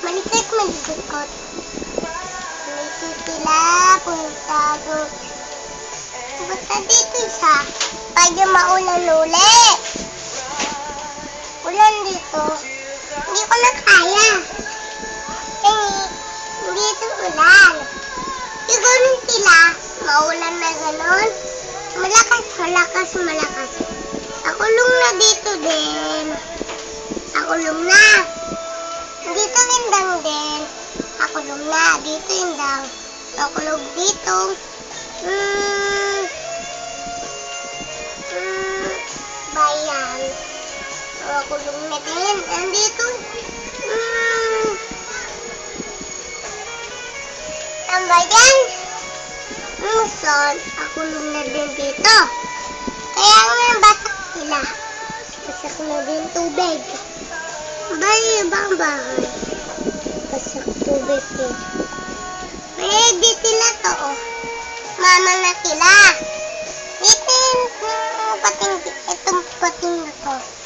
Malikot. Malikot sila. Punta doon. Punta dito isa. Kaya maulan uli. Ulan dito. Hindi ko na kaya. Dito ulan. Siguro sila. Maulan na ganon. Malakas. Nakulong na dito din. Nakulong na. Dito indang din. Nakulong na. Dito indang. Nakulong dito. Bayan. Nakulong na din. Andito. Tambayan. Muson. Nakulong na din dito. Kaya nga basak sila. Basak na din tubig. Ibang bahay. Basak tubig eh. Ready sila to oh. Mama na sila. Itong pating na to.